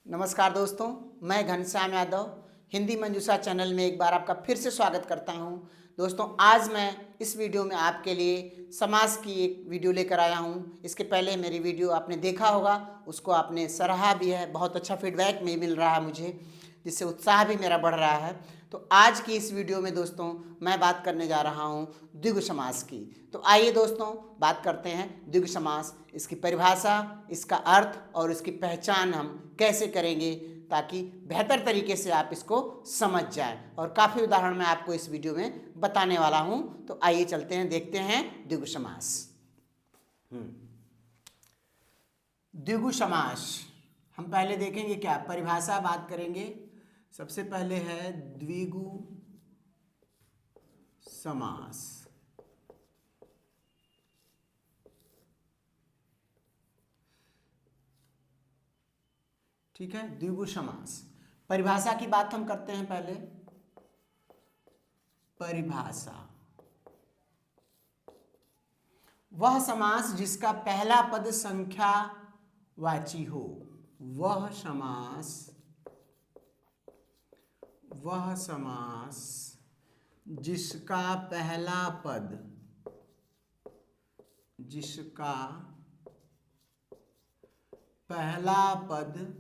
नमस्कार दोस्तों, मैं घनश्याम यादव हिंदी मंजूषा चैनल में एक बार आपका फिर से स्वागत करता हूं। दोस्तों, आज मैं इस वीडियो में आपके लिए समास की एक वीडियो लेकर आया हूं। इसके पहले मेरी वीडियो आपने देखा होगा, उसको आपने सराहा भी है, बहुत अच्छा फीडबैक में मिल रहा है मुझे, जिससे उत्साह भी मेरा बढ़ रहा है। तो आज की इस वीडियो में दोस्तों मैं बात करने जा रहा हूं द्विगु समास की। तो आइए दोस्तों बात करते हैं द्विगु समास, इसकी परिभाषा, इसका अर्थ और इसकी पहचान हम कैसे करेंगे ताकि बेहतर तरीके से आप इसको समझ जाएं। और काफ़ी उदाहरण मैं आपको इस वीडियो में बताने वाला हूं। तो आइए चलते हैं, देखते हैं द्विगु समास। द्विगु समास हम पहले देखेंगे, क्या परिभाषा बात करेंगे। सबसे पहले है द्विगु समास। ठीक है, द्विगु समास परिभाषा की बात हम करते हैं पहले। परिभाषा वह समास जिसका पहला पद संख्यावाची हो। वह समास जिसका पहला पद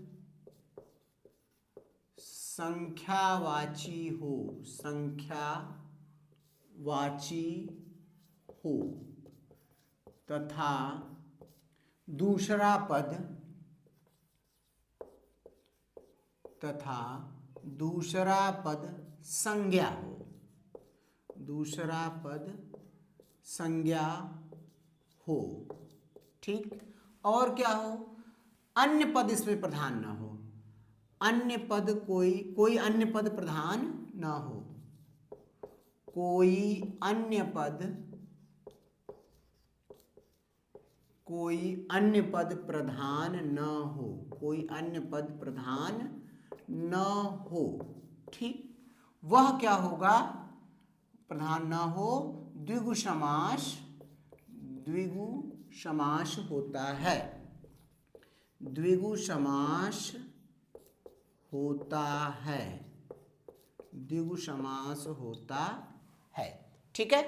संख्यावाची हो तथा दूसरा पद संज्ञा हो। ठीक, और क्या हो, अन्य पद इसमें प्रधान ना हो। अन्य पद कोई अन्य पद प्रधान ना हो। कोई अन्य पद प्रधान न हो। ठीक, वह क्या होगा, प्रधान न हो। द्विगु समास होता है। ठीक है,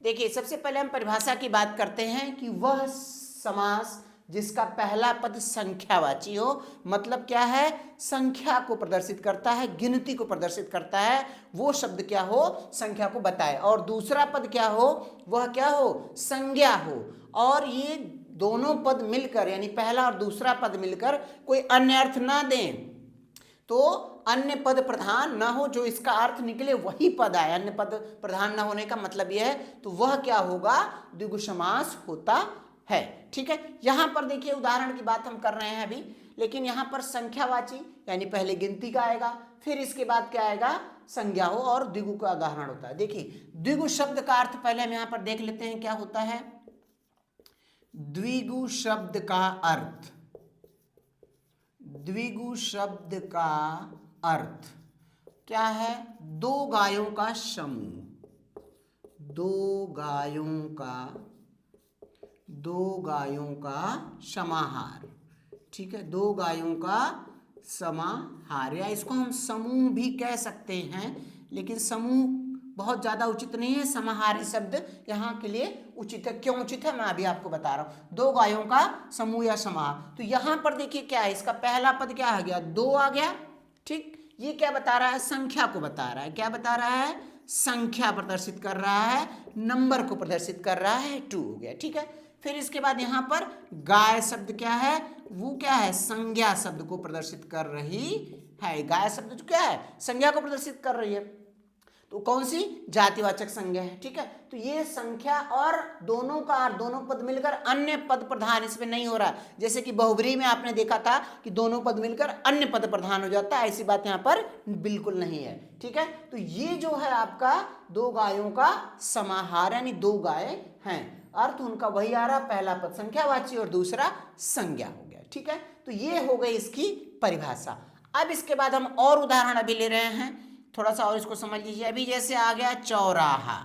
देखिए सबसे पहले हम परिभाषा की बात करते हैं कि वह समास जिसका पहला पद संख्यावाची हो। मतलब क्या है, संख्या को प्रदर्शित करता है, गिनती को प्रदर्शित करता है। वो शब्द क्या हो, संख्या को बताए। और दूसरा पद क्या हो, वह क्या हो, संज्ञा हो। और ये दोनों पद मिलकर, यानी पहला और दूसरा पद मिलकर कोई अन्य अर्थ ना दें। तो अन्य पद प्रधान न हो, जो इसका अर्थ निकले वही पद आए। अन्य पद प्रधान न होने का मतलब यह है, तो वह क्या होगा, द्विगु समास होता है। ठीक है, यहां पर देखिए उदाहरण की बात हम कर रहे हैं अभी, लेकिन यहां पर संख्यावाची यानी पहले गिनती का आएगा, फिर इसके बाद क्या आएगा, संज्ञा हो, और द्विगु का उदाहरण होता है। देखिए द्विगु शब्द का अर्थ पहले हम यहां पर देख लेते हैं क्या होता है। द्विगु शब्द का अर्थ क्या है, दो गायों का समाहार। ठीक है, दो गायों का समाहार, या इसको हम समूह भी कह सकते हैं, लेकिन समूह बहुत ज़्यादा उचित नहीं है। समाहारी शब्द यहाँ के लिए उचित है। क्यों उचित है, मैं अभी आपको बता रहा हूँ। दो गायों का समूह या समाहार। तो यहाँ पर देखिए क्या है, इसका पहला पद क्या आ गया, दो आ गया। ठीक, ये क्या बता रहा है, संख्या को बता रहा है। क्या बता रहा है, संख्या प्रदर्शित कर रहा है, नंबर को प्रदर्शित कर रहा है, 2 हो गया। ठीक है, फिर इसके बाद यहाँ पर गाय शब्द क्या है, वो क्या है, संज्ञा शब्द को प्रदर्शित कर रही है। गाय शब्द जो क्या है, संज्ञा को प्रदर्शित कर रही है। तो कौन सी, जातिवाचक संज्ञा है। ठीक है, तो ये संख्या और दोनों पद मिलकर अन्य पद प्रधान इसमें नहीं हो रहा। जैसे कि बहुब्रीहि में आपने देखा था कि दोनों पद मिलकर अन्य पद प्रधान हो जाता है, ऐसी बात यहाँ पर बिल्कुल नहीं है। ठीक है, तो ये जो है आपका दो गायों का समाहार, यानी दो गाय हैं, अर्थ उनका वही आ रहा, पहला पद संख्यावाची और दूसरा संज्ञा हो गया। ठीक है, तो ये हो गई इसकी परिभाषा। अब इसके बाद हम और उदाहरण अभी ले रहे हैं, थोड़ा सा और इसको समझ लीजिए। अभी जैसे आ गया चौराहा।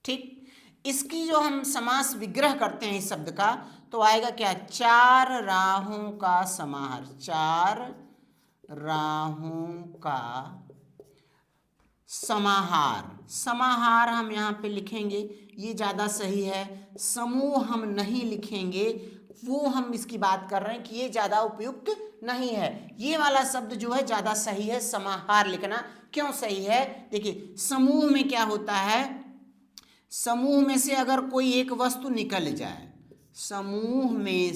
ठीक, इसकी जो हम समास विग्रह करते हैं इस शब्द का, तो आएगा क्या, 4 राहों का समाहार, 4 राहों का समाहार। समाहार हम यहाँ पे लिखेंगे, ये ज़्यादा सही है। समूह हम नहीं लिखेंगे, वो हम इसकी बात कर रहे हैं कि ये ज़्यादा उपयुक्त नहीं है। ये वाला शब्द जो है ज़्यादा सही है, समाहार लिखना। क्यों सही है, देखिए समूह में क्या होता है, समूह में से अगर कोई एक वस्तु निकल जाए, समूह में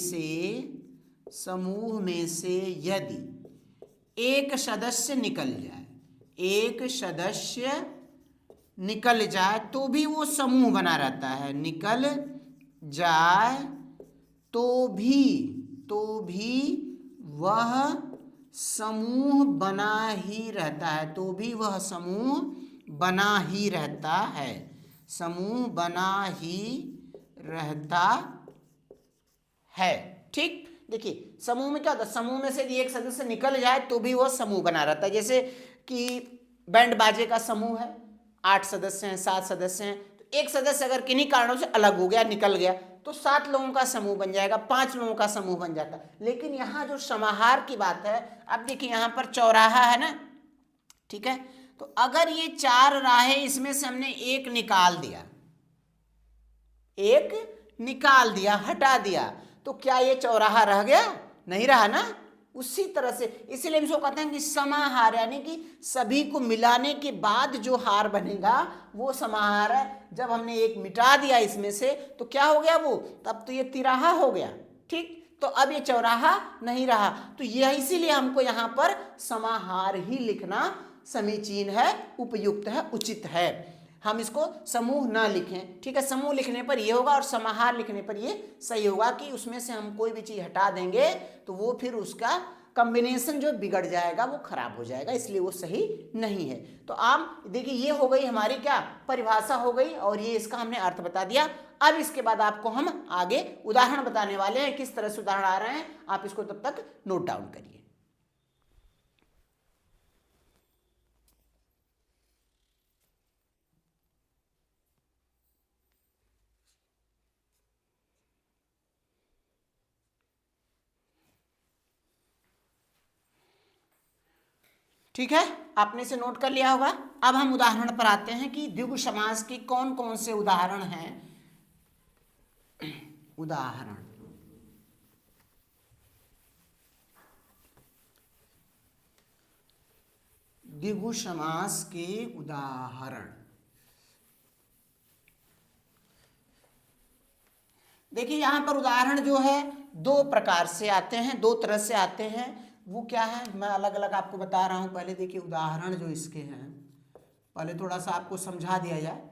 से यदि एक सदस्य निकल जाए, एक सदस्य निकल जाए तो भी वो समूह बना रहता है, निकल जाए तो भी वह समूह बना ही रहता है, तो भी वह समूह बना ही रहता है, समूह बना ही रहता है। ठीक, देखिए समूह में क्या होता है, समूह में से एक सदस्य निकल जाए तो भी वह समूह बना रहता है। जैसे कि बैंड बाजे का समूह है, 8 सदस्य हैं, 7 सदस्य हैं, तो एक सदस्य अगर किन्हीं कारणों से अलग हो गया, निकल गया, तो 7 लोगों का समूह बन जाएगा, 5 लोगों का समूह बन जाता है। लेकिन यहाँ जो समाहार की बात है, अब देखिए यहाँ पर चौराहा है ना, ठीक है, तो अगर ये 4 राहें, इसमें से हमने एक निकाल दिया, हटा दिया, तो क्या ये चौराहा रह गया, नहीं रहा ना। उसी तरह से इसीलिए इसको कहते हैं कि समाहार, यानी कि सभी को मिलाने के बाद जो हार बनेगा वो समाहार है। जब हमने एक मिटा दिया इसमें से तो क्या हो गया वो, तब तो ये तिराहा हो गया। ठीक, तो अब ये चौराहा नहीं रहा, तो यह इसीलिए हमको यहाँ पर समाहार ही लिखना समीचीन है, उपयुक्त है, उचित है। हम इसको समूह ना लिखें, ठीक है, समूह लिखने पर ये होगा और समाहार लिखने पर ये सही होगा कि उसमें से हम कोई भी चीज़ हटा देंगे तो वो फिर उसका कॉम्बिनेशन जो बिगड़ जाएगा, वो खराब हो जाएगा, इसलिए वो सही नहीं है। तो आप देखिए ये हो गई हमारी क्या परिभाषा हो गई, और ये इसका हमने अर्थ बता दिया। अब इसके बाद आपको हम आगे उदाहरण बताने वाले हैं, किस तरह से उदाहरण आ रहे हैं, आप इसको तब तक नोट डाउन करिए। ठीक है, आपने इसे नोट कर लिया होगा। अब हम उदाहरण पर आते हैं कि द्विगु समास के कौन कौन से उदाहरण हैं। उदाहरण, द्विगु समास के उदाहरण, देखिए यहां पर उदाहरण जो है 2 प्रकार से आते हैं, 2 तरह से आते हैं। वो क्या है, मैं अलग अलग आपको बता रहा हूं। पहले देखिए उदाहरण जो इसके हैं, पहले थोड़ा सा आपको समझा दिया जाए।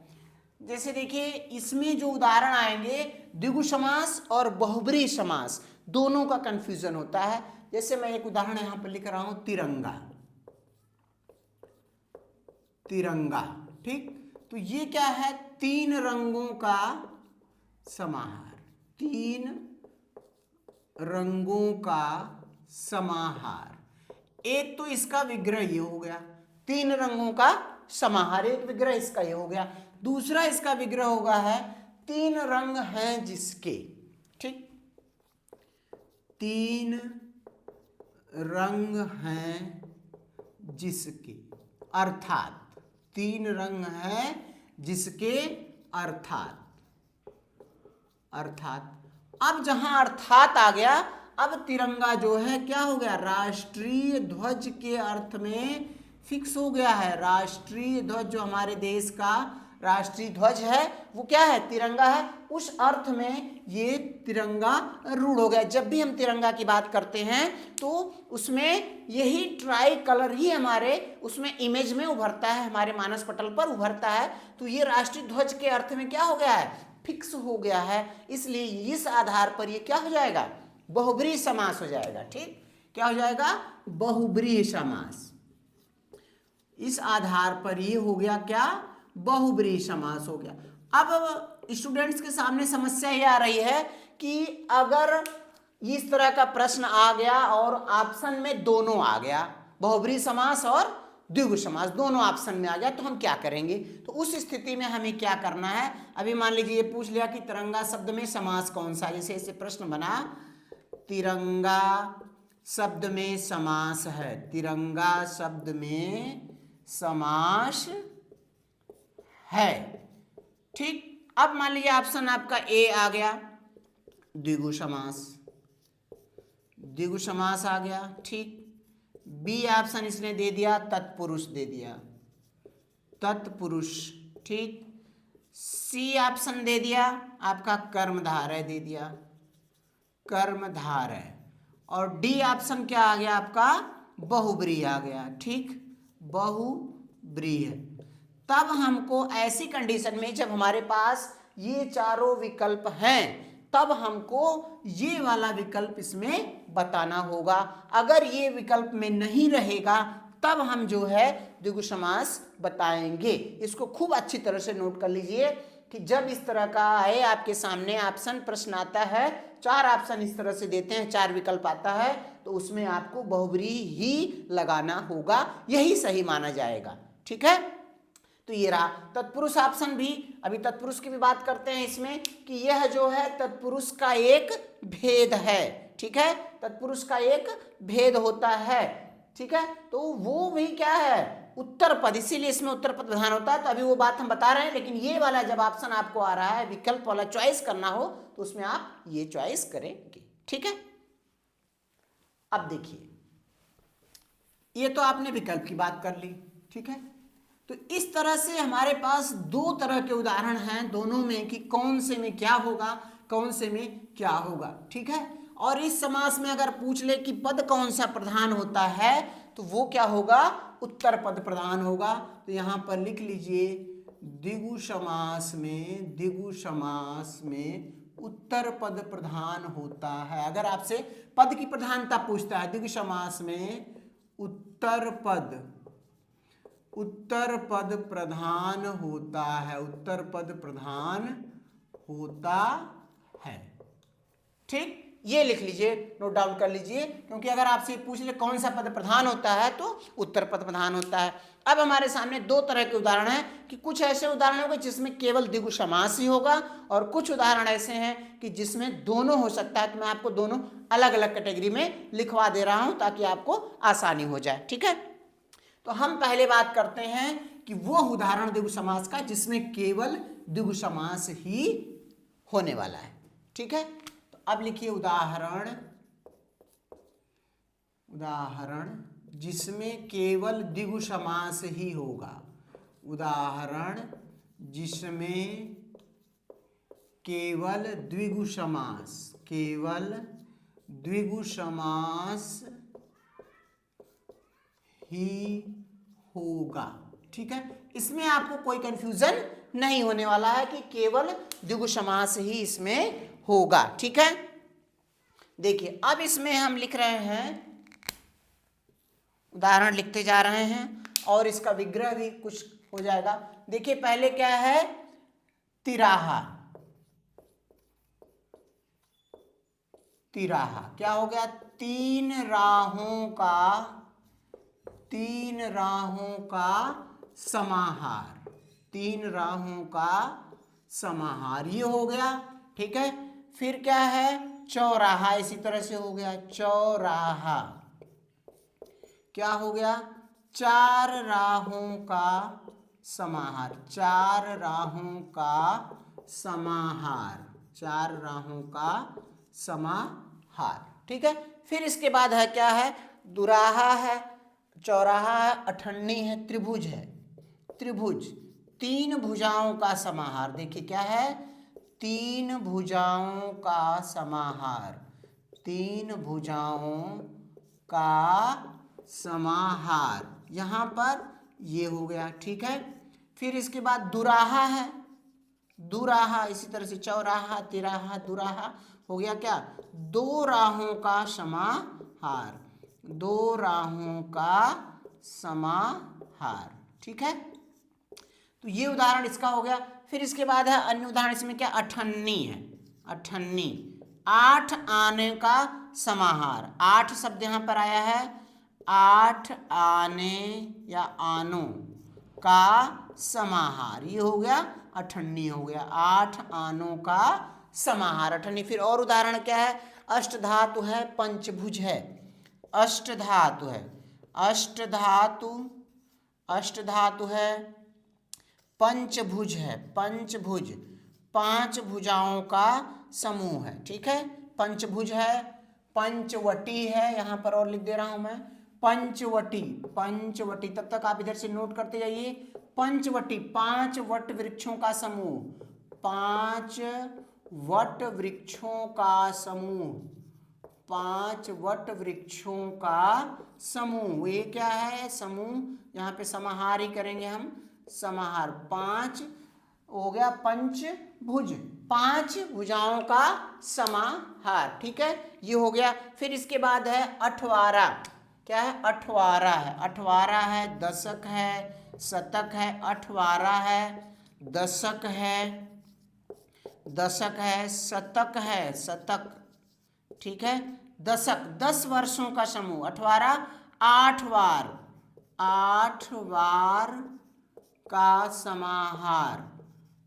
जैसे देखिए इसमें जो उदाहरण आएंगे, द्विगु समास और बहुब्रीहि समास दोनों का कंफ्यूजन होता है। जैसे मैं एक उदाहरण यहां पर लिख रहा हूं, तिरंगा, तिरंगा, ठीक, तो ये क्या है, 3 रंगों का समाहार, 3 रंगों का समाहार। एक तो इसका विग्रह ये हो गया, 3 रंगों का समाहार, एक विग्रह इसका ये हो गया। दूसरा इसका विग्रह होगा है 3 रंग हैं जिसके, ठीक, 3 रंग हैं जिसके, अर्थात 3 रंग हैं जिसके, अर्थात अब जहां अर्थात आ गया, अब तिरंगा जो है क्या हो गया, राष्ट्रीय ध्वज के अर्थ में फिक्स हो गया है। राष्ट्रीय ध्वज जो हमारे देश का राष्ट्रीय ध्वज है वो क्या है, तिरंगा है। उस अर्थ में ये तिरंगा रूढ़ हो गया। जब भी हम तिरंगा की बात करते हैं तो उसमें यही ट्राई कलर ही हमारे उसमें इमेज में उभरता है, हमारे मानस पटल पर उभरता है। तो ये राष्ट्रीय ध्वज के अर्थ में क्या हो गया है, फिक्स हो गया है। इसलिए इस आधार पर ये क्या हो जाएगा, बहुब्रीहि समास हो जाएगा। ठीक, क्या हो जाएगा, बहुब्रीहि समास। इस आधार पर ये हो गया क्या, बहुब्रीहि समास हो गया। अब स्टूडेंट्स के सामने समस्या ये आ रही है कि अगर इस तरह का प्रश्न आ गया और ऑप्शन में दोनों आ गया, बहुब्रीहि समास और द्विगु समास दोनों ऑप्शन में आ गया, तो हम क्या करेंगे? तो उस स्थिति में हमें क्या करना है? अभी मान लीजिए ये पूछ लिया कि तिरंगा शब्द में समास कौन सा, जैसे ऐसे प्रश्न बना, तिरंगा शब्द में समास है, तिरंगा शब्द में समास है, ठीक। अब मान लीजिए ऑप्शन आपका ए आ गया, द्विगु समास, द्विगु समास आ गया, ठीक। बी ऑप्शन इसने दे दिया, तत्पुरुष दे दिया, तत्पुरुष, ठीक। सी ऑप्शन दे दिया आपका कर्मधारय दे दिया, कर्मधारय। और डी ऑप्शन क्या आ गया आपका? बहुब्रीहि आ गया, ठीक, बहुब्रीहि। तब हमको ऐसी कंडीशन में जब हमारे पास ये चारों विकल्प हैं, तब हमको ये वाला विकल्प इसमें बताना होगा। अगर ये विकल्प में नहीं रहेगा तब हम जो है द्विगु समास बताएंगे। इसको खूब अच्छी तरह से नोट कर लीजिए कि जब इस तरह का है आपके सामने ऑप्शन प्रश्न आता है, चार ऑप्शन इस तरह से देते हैं, चार विकल्प आता है, तो उसमें आपको बहुब्रीहि ही लगाना होगा, यही सही माना जाएगा, ठीक है। तो ये रहा तत्पुरुष ऑप्शन भी। अभी तत्पुरुष की भी बात करते हैं इसमें कि यह जो है तत्पुरुष का एक भेद है, ठीक है, तत्पुरुष का एक भेद होता है, ठीक है। तो वो भी क्या है? उत्तर पद, इसीलिए इसमें उत्तर पद प्रधान होता है। तो अभी वो बात हम बता रहे हैं, लेकिन ये वाला जब ऑप्शन आपको आ रहा है, विकल्प वाला चॉइस करना हो, तो उसमें आप ये चॉइस करेंगे, ठीक है। अब देखिए, ये तो आपने विकल्प की बात कर ली, ठीक है। तो इस तरह से हमारे पास दो तरह के उदाहरण हैं, दोनों में कि कौन से में क्या होगा, कौन से में क्या होगा, ठीक है। और इस समास में अगर पूछ ले कि पद कौन सा प्रधान होता है, तो वो क्या होगा? उत्तर पद प्रधान होगा। तो यहाँ पर लिख लीजिए, द्विगु समास में, द्विगु समास में उत्तर पद प्रधान होता है। अगर आपसे पद की प्रधानता पूछता है, द्विगु समास में उत्तर पद प्रधान होता है, उत्तर पद प्रधान होता है, ठीक। ये लिख लीजिए, नोट डाउन कर लीजिए, क्योंकि अगर आपसे पूछ ले कौन सा पद प्रधान होता है, तो उत्तर पद प्रधान होता है। अब हमारे सामने दो तरह के उदाहरण हैं कि कुछ ऐसे उदाहरण होंगे जिसमें केवल द्विगु समास ही होगा, और कुछ उदाहरण ऐसे हैं कि जिसमें दोनों हो सकता है। तो मैं आपको दोनों अलग अलग कैटेगरी में लिखवा दे रहा हूं ताकि आपको आसानी हो जाए, ठीक है। तो हम पहले बात करते हैं कि वो उदाहरण द्विगु समास का जिसमें केवल द्विगु समास ही होने वाला है, ठीक है। तो अब लिखिए उदाहरण जिसमें केवल द्विगु समास ही होगा, उदाहरण जिसमें केवल द्विगु समास ही होगा, ठीक है। इसमें आपको कोई कंफ्यूजन नहीं होने वाला है कि केवल द्विगु समास ही इसमें होगा, ठीक है। देखिए, अब इसमें हम लिख रहे हैं, उदाहरण लिखते जा रहे हैं और इसका विग्रह भी कुछ हो जाएगा। देखिए, पहले क्या है? तिराहा, क्या हो गया? तीन राहों का समाहार, ये हो गया, ठीक है। फिर क्या है? चौराहा, इसी तरह से हो गया चौराहा। क्या हो गया? चार राहों का समाहार, ठीक है। फिर इसके बाद है क्या है? दुराहा है, चौराहा है, अठन्नी है, त्रिभुज है, तीन भुजाओं का समाहार। देखिए क्या है? तीन भुजाओं का समाहार, यहाँ पर ये हो गया, ठीक है। फिर इसके बाद दुराहा है, इसी तरह से चौराहा, तिराहा, दुराहा हो गया क्या? दो राहों का समाहार, ठीक है। तो ये उदाहरण इसका हो गया। फिर इसके बाद है अन्य उदाहरण, इसमें क्या? अठन्नी है, आठ आने का समाहार, 8 शब्द यहाँ पर आया है, 8 आने या आनों का समाहार। ये हो गया अठन्नी हो गया, 8 आनों का समाहार अठन्नी। फिर और उदाहरण क्या है, अष्टधातु है, पंचभुज है, अष्टधातु है, अष्टधातु है, पंचभुज है, पंचभुज 5 भुजाओं का समूह है। ठीक है, पंचभुज है, पंचवटी है, यहाँ पर और लिख दे रहा हूं मैं, पंचवटी, पंचवटी। तब तक आप इधर से नोट करते जाइए। पंचवटी 5 वट वृक्षों का समूह, 5 वट वृक्षों का समूह, 5 वट वृक्षों का समूह। ये क्या है, समूह, यहाँ पे समाहार ही करेंगे हम, समाहार। 5 हो गया पंचभुज, 5 भुजाओं का समाहार। ठीक है, ये हो गया। फिर इसके बाद है अठवारा। क्या है, अठवारा है, अठवारा है, दशक है, शतक है, अठवारा है, दशक है, दशक है, शतक है, शतक। ठीक है, दशक 10 वर्षों का समूह। अठवारा 8 वार, 8 वार का समाहार,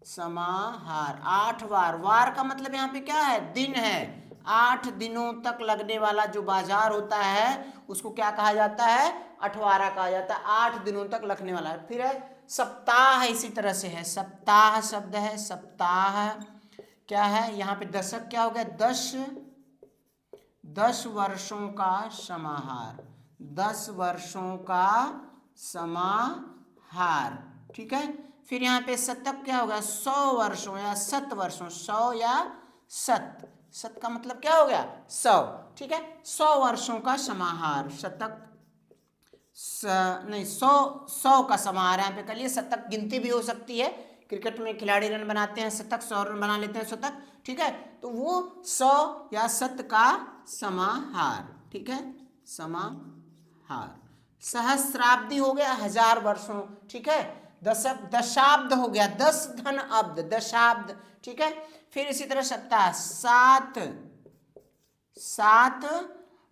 समाहार 8 वार। वार का मतलब यहाँ पे क्या है, दिन है। 8 दिनों तक लगने वाला जो बाजार होता है उसको क्या कहा जाता है, अठवारा कहा जाता है, 8 दिनों तक लगने वाला है। फिर है सप्ताह, इसी तरह से है, सप्ताह शब्द है, सप्ताह क्या है, यहाँ पे दशक क्या हो गया, 10 वर्षों का समाहार, 10 वर्षों का समाहार। ठीक है, फिर यहाँ पे शतक क्या होगा, 100 वर्षों या 100 वर्षों, 100 या 100, 100 का मतलब क्या हो गया, 100। ठीक है, 100 वर्षों का समाहार, शतक नहीं 100 का समाहार यहाँ पे कर लिए। शतक गिनती भी हो सकती है, क्रिकेट में खिलाड़ी रन बनाते हैं शतक, 100 रन बना लेते हैं शतक। ठीक है, तो वो 100 या 100 का समाहार। ठीक है, समाहार। सहस्राब्दी हो गया 1000 वर्षों। ठीक है, दशक, दशाब्द हो गया 10 धन अब्द, दशाब्द। ठीक है, फिर इसी तरह सप्ताह 7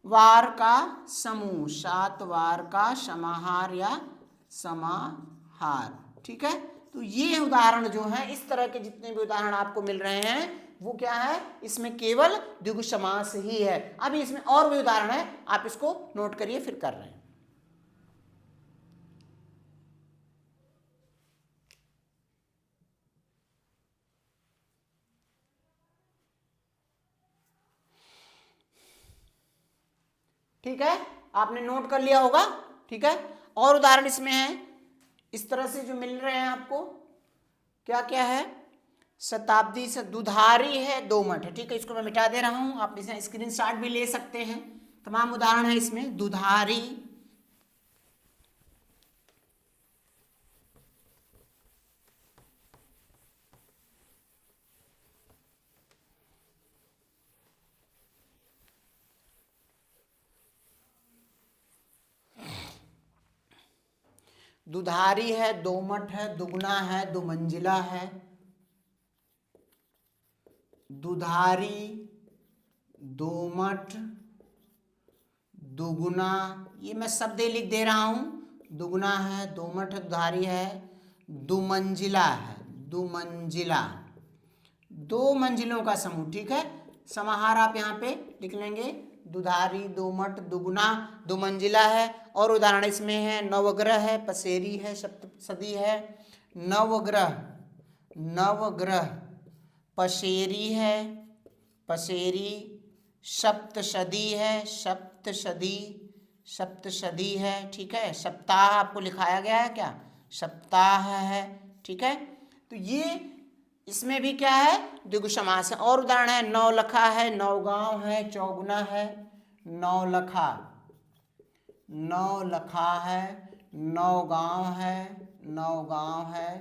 वार का समूह, 7 वार का समाहार या समाहार। ठीक है, तो ये उदाहरण जो है, इस तरह के जितने भी उदाहरण आपको मिल रहे हैं वो क्या है, इसमें केवल द्विगु समास ही है। अभी इसमें और भी उदाहरण है, आप इसको नोट करिए, फिर कर रहे हैं। ठीक है, आपने नोट कर लिया होगा। ठीक है, और उदाहरण इसमें है, इस तरह से जो मिल रहे हैं आपको, क्या क्या है, शताब्दी से दुधारी है, दोमट है। ठीक है, इसको मैं मिटा दे रहा हूं, आप इसे स्क्रीनशॉट भी ले सकते हैं। तमाम उदाहरण है इसमें, दुधारी, दुधारी है, दोमट है, दुगना है, दुमंजिला है। दुधारी, दोमट, दुगुना, ये मैं शब्द लिख दे रहा हूं, दुगुना है, दोमट है, दुधारी है, दुमंजिला है, दुमंजिला, 2 मंजिलों का समूह। ठीक है, समाहार आप यहाँ पे लिख लेंगे, दुधारी, दोमट, दुगुना, दुमंजिला है। और उदाहरण इसमें है, नवग्रह है, पसेरी है, सप्तशती है, नवग्रह, नवग्रह, पसेरी है, पसेरी, सप्तशदी है, सप्तशदी, सप्तशदी है। ठीक है, सप्ताह आपको लिखाया गया है क्या, सप्ताह है। ठीक है, तो ये इसमें भी क्या है, द्विगु समास है। और उदाहरण है, नौलखा है, नौगांव है, चौगुना है, नौलखा, नौलखा है, नौगांव है, नौगांव है,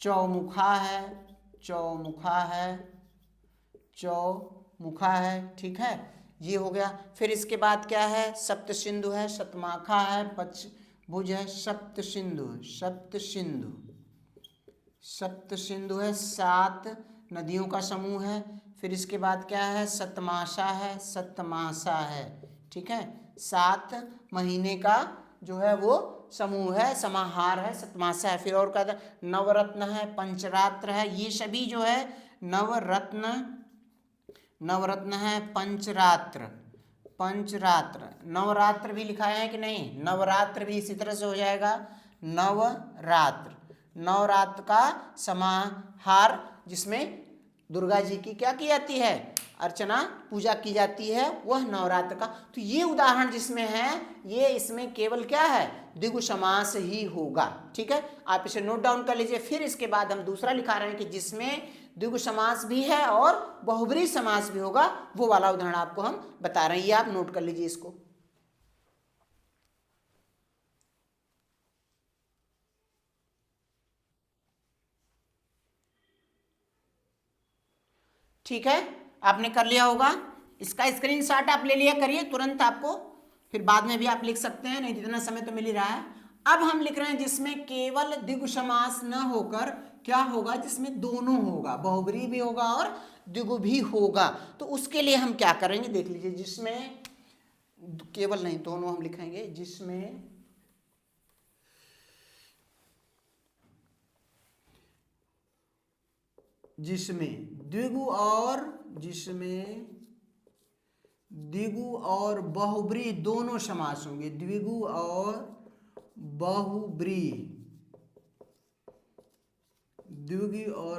चौमुखा है, चौमुखा है, चौमुखा है। ठीक है, ये हो गया। फिर इसके बाद क्या है, सप्तसिंधु है, शतमाखा है, पचभुज है, सप्तसिंधु, सप्तसिंधु, सप्तसिंधु है, 7 नदियों का समूह है। फिर इसके बाद क्या है, सतमाशा है, सतमाशा है, ठीक है, 7 महीने का जो है वो समूह है, समाहार है, सतमासा है। फिर और कहता है नवरत्न है, पंचरात्र है, ये सभी जो है नवरत्न है, पंचरात्र, नवरात्र भी लिखा है कि नहीं, नवरात्र भी इसी तरह से हो जाएगा, नवरात्र का समाहार, जिसमें दुर्गा जी की क्या की जाती है, अर्चना पूजा की जाती है, वह नवरात्र का। तो ये उदाहरण जिसमें है, ये इसमें केवल क्या है, द्विगु समास ही होगा। ठीक है, आप इसे नोट डाउन कर लीजिए। फिर इसके बाद हम दूसरा लिखा रहे हैं कि जिसमें द्विगु समास भी है और बहुब्रीहि समास भी होगा, वो वाला उदाहरण आपको हम बता रहे हैं, ये आप नोट कर लीजिए इसको। ठीक है, आपने कर लिया होगा, इसका स्क्रीनशॉट आप ले लिया करिए तुरंत, आपको फिर बाद में भी आप लिख सकते हैं, नहीं इतना समय तो मिल ही रहा है। अब हम लिख रहे हैं जिसमें केवल द्विगु समास न होकर क्या होगा, जिसमें दोनों होगा, बहुब्रीहि भी होगा और द्विगु भी होगा। तो उसके लिए हम क्या करेंगे, देख लीजिए। जिसमें केवल नहीं, दोनों हम लिखेंगे, जिसमें द्विगु और बहुब्रीहि दोनों समास होंगे, द्विगु और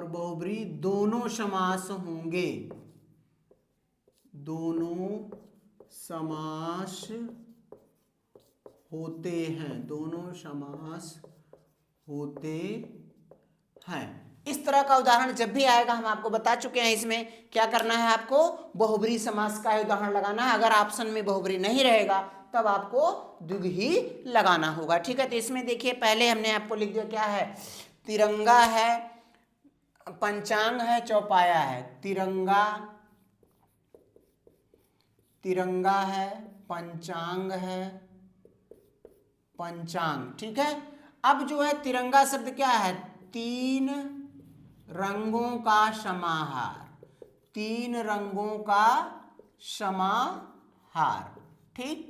बहुब्रीहि दोनों समास होंगे, दोनों समास होते हैं। इस तरह का उदाहरण जब भी आएगा, हम आपको बता चुके हैं, इसमें क्या करना है, आपको बहुब्रीहि समास का उदाहरण लगाना है। अगर ऑप्शन में बहुब्रीहि नहीं रहेगा तब आपको द्विगु ही लगाना होगा। ठीक है, तो इसमें देखिए, पहले हमने आपको लिख दिया क्या है, तिरंगा है, पंचांग है, चौपाया है। तिरंगा है, पंचांग है, ठीक है। अब जो है तिरंगा शब्द क्या है, 3 रंगों का समाहार, ठीक।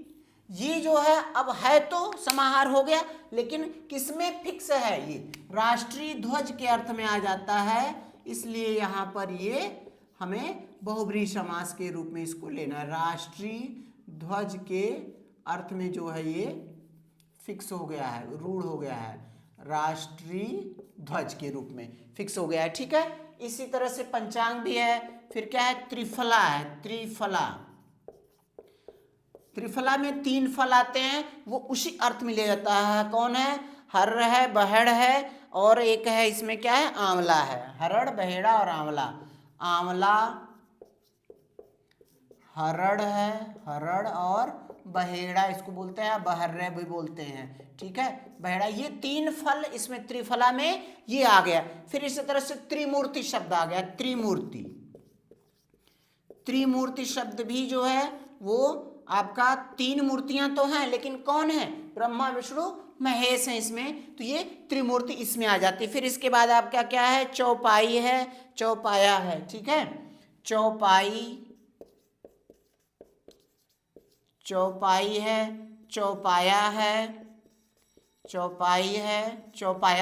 ये जो है अब है तो समाहार हो गया, लेकिन किसमें फिक्स है, ये राष्ट्रीय ध्वज के अर्थ में आ जाता है, इसलिए यहां पर ये हमें बहुब्रीहि समास के रूप में इसको लेना है। राष्ट्रीय ध्वज के अर्थ में जो है ये फिक्स हो गया है, रूढ़ हो गया है, राष्ट्रीय ध्वज के रूप में फिक्स हो गया है। ठीक है, इसी तरह से पंचांग भी है। फिर क्या है, त्रिफला है, त्रिफला में 3 फल आते हैं, वो उसी अर्थ में ले जाता है। कौन है, हर्र है, बहेड़ है, और एक है इसमें क्या है, आंवला है। हरड़, बहेड़ा और आंवला हरड़ है, हरड़ और बहेड़ा इसको बोलते हैं, बहर्रे भी बोलते हैं। ठीक है, बहेड़ा, ये 3 फल इसमें त्रिफला में ये आ गया। फिर इसी तरह से त्रिमूर्ति शब्द आ गया, त्रिमूर्ति शब्द भी जो है वो आपका 3 मूर्तियां तो हैं, लेकिन कौन है, ब्रह्मा विष्णु महेश है इसमें, तो ये त्रिमूर्ति इसमें आ जाती है। फिर इसके बाद आपका क्या है, चौपाई है, चौपाया है। ठीक है, चौपाई है, चौपाया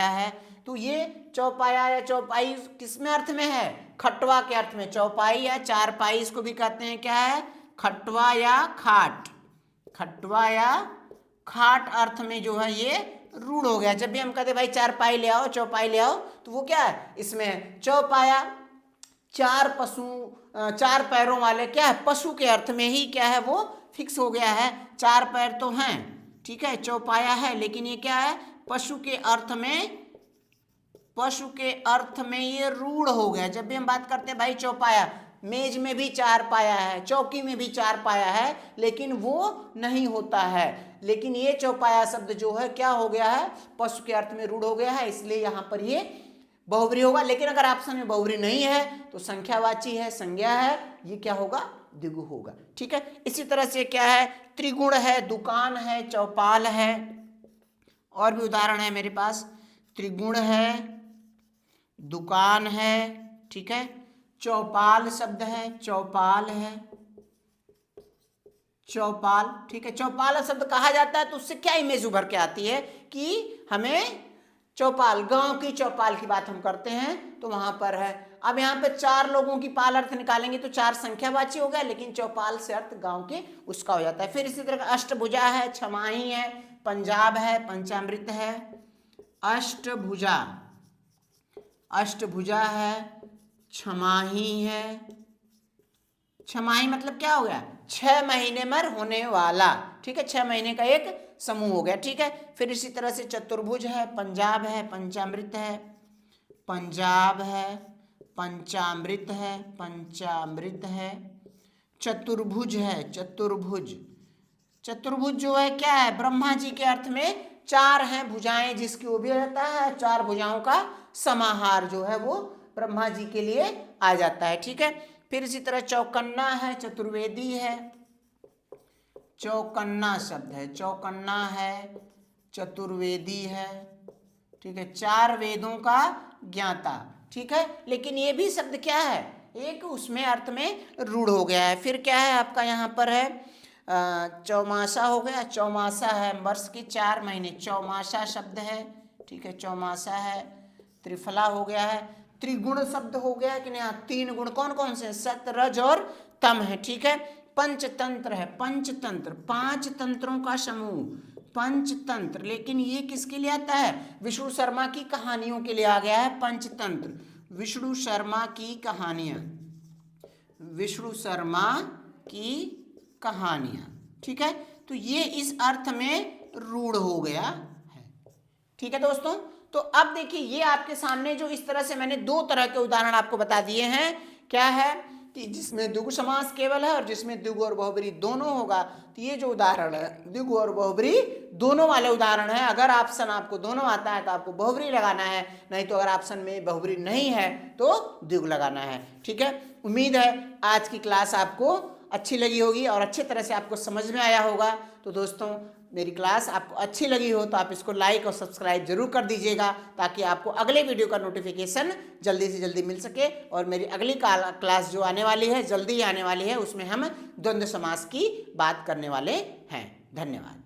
है। तो ये चौपाया या चौपाई किस में अर्थ में है, खटवा के अर्थ में। चौपाई या चारपाई इसको भी कहते हैं, क्या है, खटवा या खाट अर्थ में जो है ये रूढ़ हो गया। जब भी हम कहते भाई चारपाई ले आओ, चौपाई ले आओ, तो वो क्या है, इसमें चौपाया 4 पैरों वाले क्या है, पशु के अर्थ में ही क्या है वो फिक्स हो गया है। 4 पैर तो हैं, ठीक है, चौपाया है, लेकिन ये क्या है, पशु के अर्थ में ये रूढ़ हो गया। जब भी हम बात करते हैं भाई चौपाया, मेज में भी 4 पाया है, चौकी में भी 4 पाया है, लेकिन वो नहीं होता है। लेकिन ये चौपाया शब्द जो है क्या हो गया है, पशु के अर्थ में रूढ़ हो गया है, इसलिए यहाँ पर ये बहुब्रीहि होगा। लेकिन अगर ऑप्शन में बहुब्रीहि नहीं है तो संख्यावाची है, संज्ञा है, ये क्या होगा, द्विगु होगा। ठीक है, इसी तरह से क्या है, त्रिगुण है, दुकान है, चौपाल है, और भी उदाहरण है मेरे पास। त्रिगुण है, दुकान है, ठीक है, चौपाल शब्द है, चौपाल है, चौपाल, ठीक है। चौपाल शब्द कहा जाता है तो उससे क्या इमेज उभर के आती है कि हमें चौपाल, गांव की चौपाल की बात हम करते हैं तो वहां पर है। अब यहाँ पे 4 लोगों की पाल अर्थ निकालेंगे तो 4 संख्यावाची हो गया, लेकिन चौपाल से अर्थ गांव के उसका हो जाता है। फिर इसी तरह अष्टभुजा है, छमाही है, पंजाब है, पंचामृत है। अष्टभुजा, अष्टभुजा है, छमाही है। छमाही मतलब क्या हो गया? 6 महीने में होने वाला, ठीक है, 6 महीने का एक समूह हो गया, ठीक है। फिर इसी तरह से चतुर्भुज है, पंजाब है, पंचामृत है, पंजाब है, पंचामृत है, पंचामृत है। चतुर्भुज है, चतुर्भुज, चतुर्भुज जो है क्या है? ब्रह्मा जी के अर्थ में 4 हैं भुजाएं जिसकी वो भी रहता है, 4 भुजाओं का समाहार जो है वो ब्रह्मा जी के लिए आ जाता है, ठीक है। फिर इसी तरह चौकन्ना है, चतुर्वेदी है, चौकन्ना शब्द है, चौकन्ना है, चतुर्वेदी है, ठीक है, 4 वेदों का ज्ञाता, ठीक है। लेकिन ये भी शब्द क्या है? एक उसमें अर्थ में रूढ़ हो गया है। फिर क्या है आपका यहाँ पर है चौमासा हो गया, चौमासा है वर्ष के 4 महीने, चौमासा शब्द है, ठीक है, चौमासा है। त्रिफला हो गया है, त्रिगुण शब्द हो गया कि नहीं? 3 गुण कौन कौन से? सत, रज और तम है, ठीक है। पंचतंत्र है, पंचतंत्र, 5 तंत्रों का समूह, पंचतंत्र। लेकिन ये किसके लिए आता है? विष्णु शर्मा की कहानियों के लिए आ गया है पंचतंत्र। विष्णु शर्मा की कहानियां, विष्णु शर्मा की कहानियां, ठीक है। तो ये इस अर्थ में रूढ़ हो गया है, ठीक है दोस्तों। तो अब देखिए ये आपके सामने जो इस तरह से मैंने 2 तरह के उदाहरण आपको बता दिए हैं, क्या है कि जिसमें द्विगु समास केवल है और जिसमें द्विगु और बहुब्री दोनों होगा। तो ये जो उदाहरण है द्विगु और बहुब्री दोनों वाले उदाहरण है। अगर ऑप्शन आपको दोनों आता है तो आपको बहुब्री लगाना है, नहीं तो अगर ऑप्शन में बहुब्री नहीं है तो द्विगु लगाना है, ठीक है। उम्मीद है आज की क्लास आपको अच्छी लगी होगी और अच्छे तरह से आपको समझ में आया होगा। तो दोस्तों मेरी क्लास आपको अच्छी लगी हो तो आप इसको लाइक और सब्सक्राइब जरूर कर दीजिएगा, ताकि आपको अगले वीडियो का नोटिफिकेशन जल्दी से जल्दी मिल सके। और मेरी अगली क्लास जो आने वाली है, जल्दी ही आने वाली है, उसमें हम द्वंद्व समास की बात करने वाले हैं। धन्यवाद।